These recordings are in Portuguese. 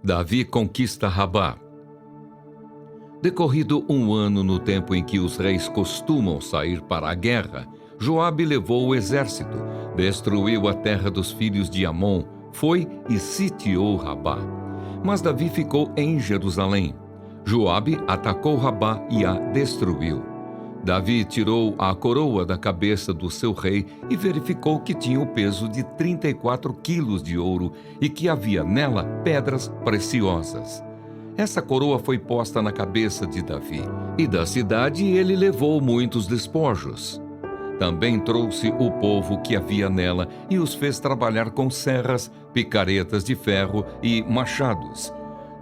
Davi conquista Rabá. Decorrido um ano no tempo em que os reis costumam sair para a guerra, Joabe levou o exército, destruiu a terra dos filhos de Amon, foi e sitiou Rabá. Mas Davi ficou em Jerusalém. Joabe atacou Rabá e a destruiu. Davi tirou a coroa da cabeça do seu rei e verificou que tinha o peso de 34 quilos de ouro e que havia nela pedras preciosas. Essa coroa foi posta na cabeça de Davi, e da cidade ele levou muitos despojos. Também trouxe o povo que havia nela e os fez trabalhar com serras, picaretas de ferro e machados.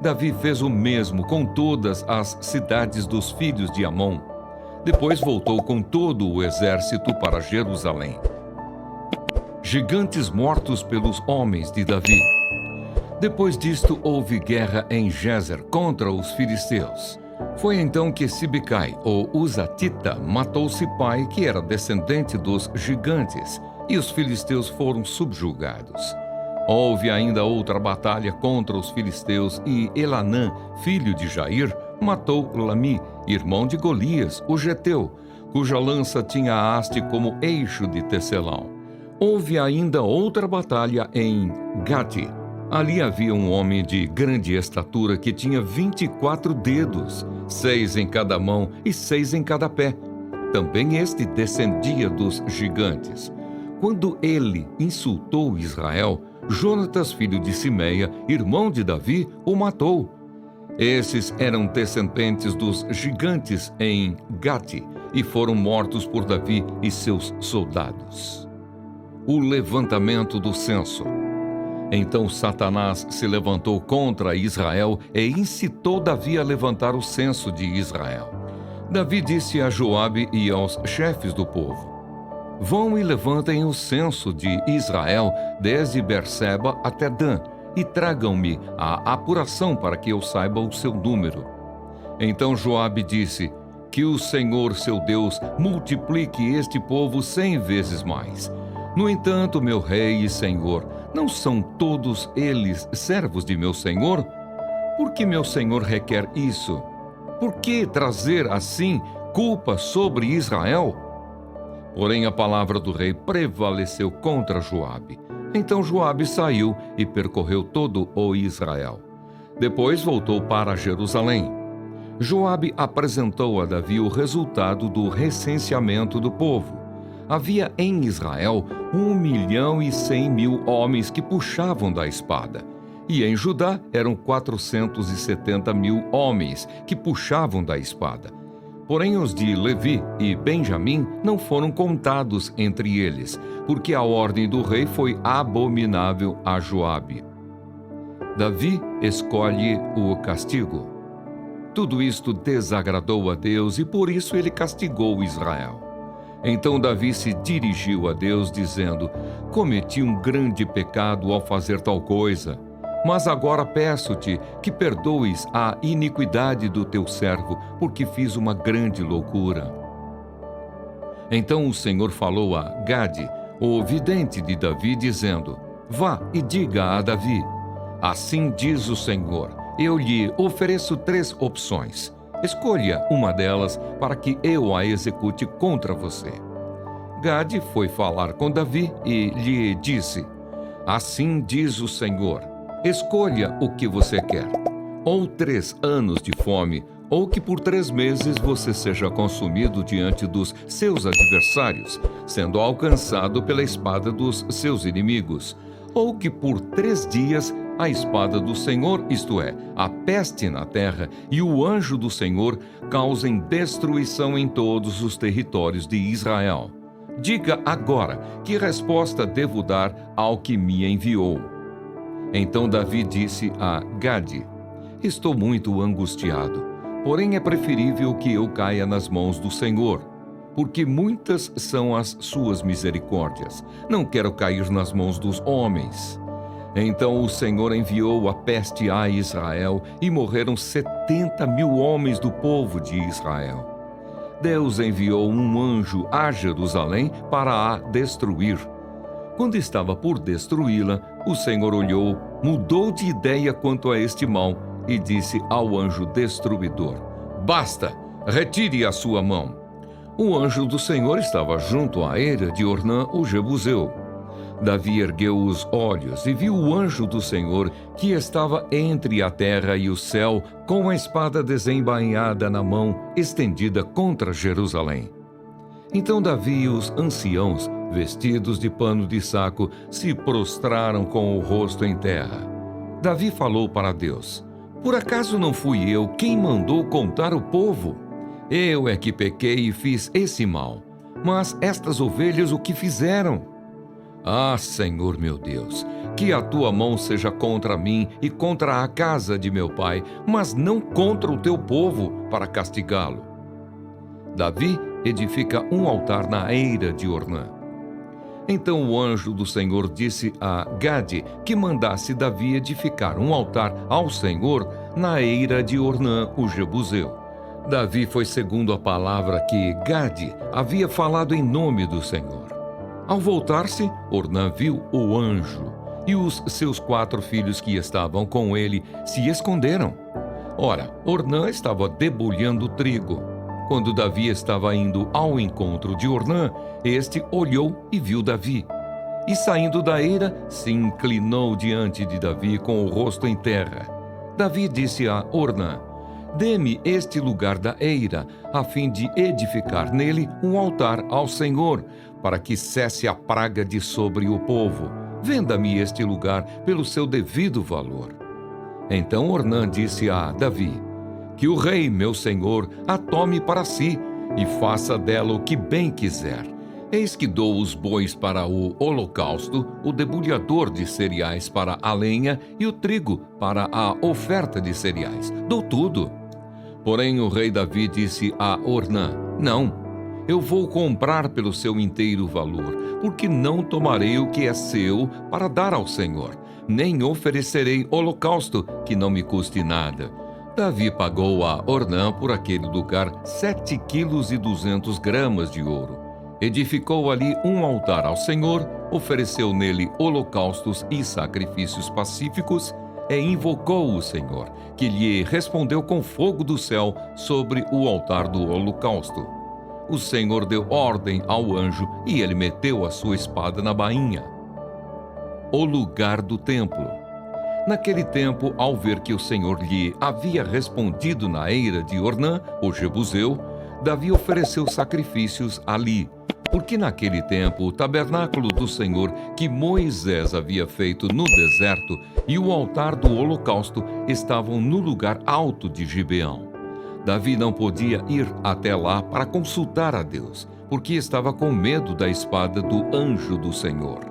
Davi fez o mesmo com todas as cidades dos filhos de Amon. Depois voltou com todo o exército para Jerusalém. Gigantes mortos pelos homens de Davi. Depois disto houve guerra em Gezer contra os filisteus. Foi então que Sibecai, o Uzatita, matou Sipai, que era descendente dos gigantes, e os filisteus foram subjugados. Houve ainda outra batalha contra os filisteus e Elanã, filho de Jair, matou Lami, irmão de Golias, o geteu, cuja lança tinha a haste como eixo de tecelão. Houve ainda outra batalha em Gati. Ali havia um homem de grande estatura que tinha 24 dedos, 6 em cada mão e 6 em cada pé. Também este descendia dos gigantes. Quando ele insultou Israel, Jonatas, filho de Simeia, irmão de Davi, o matou. Esses eram descendentes dos gigantes em Gati e foram mortos por Davi e seus soldados. O levantamento do censo. Então Satanás se levantou contra Israel e incitou Davi a levantar o censo de Israel. Davi disse a Joabe e aos chefes do povo: Vão e levantem o censo de Israel desde Berseba até Dan, e tragam-me a apuração para que eu saiba o seu número. Então Joabe disse: Que o Senhor, seu Deus, multiplique este povo 100 vezes mais. No entanto, meu rei e senhor, não são todos eles servos de meu senhor? Por que meu senhor requer isso? Por que trazer assim culpa sobre Israel? Porém, a palavra do rei prevaleceu contra Joabe. Então Joabe saiu e percorreu todo o Israel. Depois voltou para Jerusalém. Joabe apresentou a Davi o resultado do recenseamento do povo. Havia em Israel 1.100.000 homens que puxavam da espada. E em Judá eram 470.000 homens que puxavam da espada. Porém, os de Levi e Benjamim não foram contados entre eles, porque a ordem do rei foi abominável a Joabe. Davi escolhe o castigo. Tudo isto desagradou a Deus e por isso ele castigou Israel. Então Davi se dirigiu a Deus dizendo: Cometi um grande pecado ao fazer tal coisa. Mas agora peço-te que perdoes a iniquidade do teu servo, porque fiz uma grande loucura. Então o Senhor falou a Gade, o vidente de Davi, dizendo: Vá e diga a Davi: Assim diz o Senhor, eu lhe ofereço 3 opções. Escolha uma delas para que eu a execute contra você. Gade foi falar com Davi e lhe disse: Assim diz o Senhor, escolha o que você quer. Ou 3 anos de fome, ou que por 3 meses você seja consumido diante dos seus adversários, sendo alcançado pela espada dos seus inimigos. Ou que por 3 dias a espada do Senhor, isto é, a peste na terra, e o anjo do Senhor causem destruição em todos os territórios de Israel. Diga agora que resposta devo dar ao que me enviou. Então Davi disse a Gade: Estou muito angustiado, porém é preferível que eu caia nas mãos do Senhor, porque muitas são as suas misericórdias. Não quero cair nas mãos dos homens. Então o Senhor enviou a peste a Israel e morreram 70.000 homens do povo de Israel. Deus enviou um anjo a Jerusalém para a destruir. Quando estava por destruí-la, o Senhor olhou mudou de ideia quanto a este mal e disse ao anjo destruidor: Basta, retire a sua mão. O anjo do Senhor estava junto à eira de Ornã, o Jebuseu. Davi ergueu os olhos e viu o anjo do Senhor que estava entre a terra e o céu, com a espada desembainhada na mão, estendida contra Jerusalém. Então Davi e os anciãos, vestidos de pano de saco, se prostraram com o rosto em terra. Davi falou para Deus: Por acaso não fui eu quem mandou contar o povo? Eu é que pequei e fiz esse mal. Mas estas ovelhas o que fizeram? Ah, Senhor meu Deus, que a tua mão seja contra mim e contra a casa de meu pai, mas não contra o teu povo, para castigá-lo. Davi edifica um altar na eira de Ornã. Então o anjo do Senhor disse a Gade que mandasse Davi edificar um altar ao Senhor na eira de Ornã, o Jebuseu. Davi foi segundo a palavra que Gade havia falado em nome do Senhor. Ao voltar-se, Ornã viu o anjo, e os seus 4 filhos que estavam com ele se esconderam. Ora, Ornã estava debulhando trigo. Quando Davi estava indo ao encontro de Ornã, este olhou e viu Davi. E saindo da eira, se inclinou diante de Davi com o rosto em terra. Davi disse a Ornã: Dê-me este lugar da eira, a fim de edificar nele um altar ao Senhor, para que cesse a praga de sobre o povo. Venda-me este lugar pelo seu devido valor. Então Ornã disse a Davi: Que o rei, meu senhor, a tome para si, e faça dela o que bem quiser. Eis que dou os bois para o holocausto, o debulhador de cereais para a lenha e o trigo para a oferta de cereais. Dou tudo. Porém o rei Davi disse a Ornã: Não, eu vou comprar pelo seu inteiro valor, porque não tomarei o que é seu para dar ao Senhor, nem oferecerei holocausto que não me custe nada. Davi pagou a Ornã por aquele lugar 7,2 quilos de ouro. Edificou ali um altar ao Senhor, ofereceu nele holocaustos e sacrifícios pacíficos, e invocou o Senhor, que lhe respondeu com fogo do céu sobre o altar do holocausto. O Senhor deu ordem ao anjo e ele meteu a sua espada na bainha. O lugar do templo. Naquele tempo, ao ver que o Senhor lhe havia respondido na eira de Ornã, o Jebuseu, Davi ofereceu sacrifícios ali, porque naquele tempo o tabernáculo do Senhor que Moisés havia feito no deserto e o altar do holocausto estavam no lugar alto de Gibeão. Davi não podia ir até lá para consultar a Deus, porque estava com medo da espada do anjo do Senhor.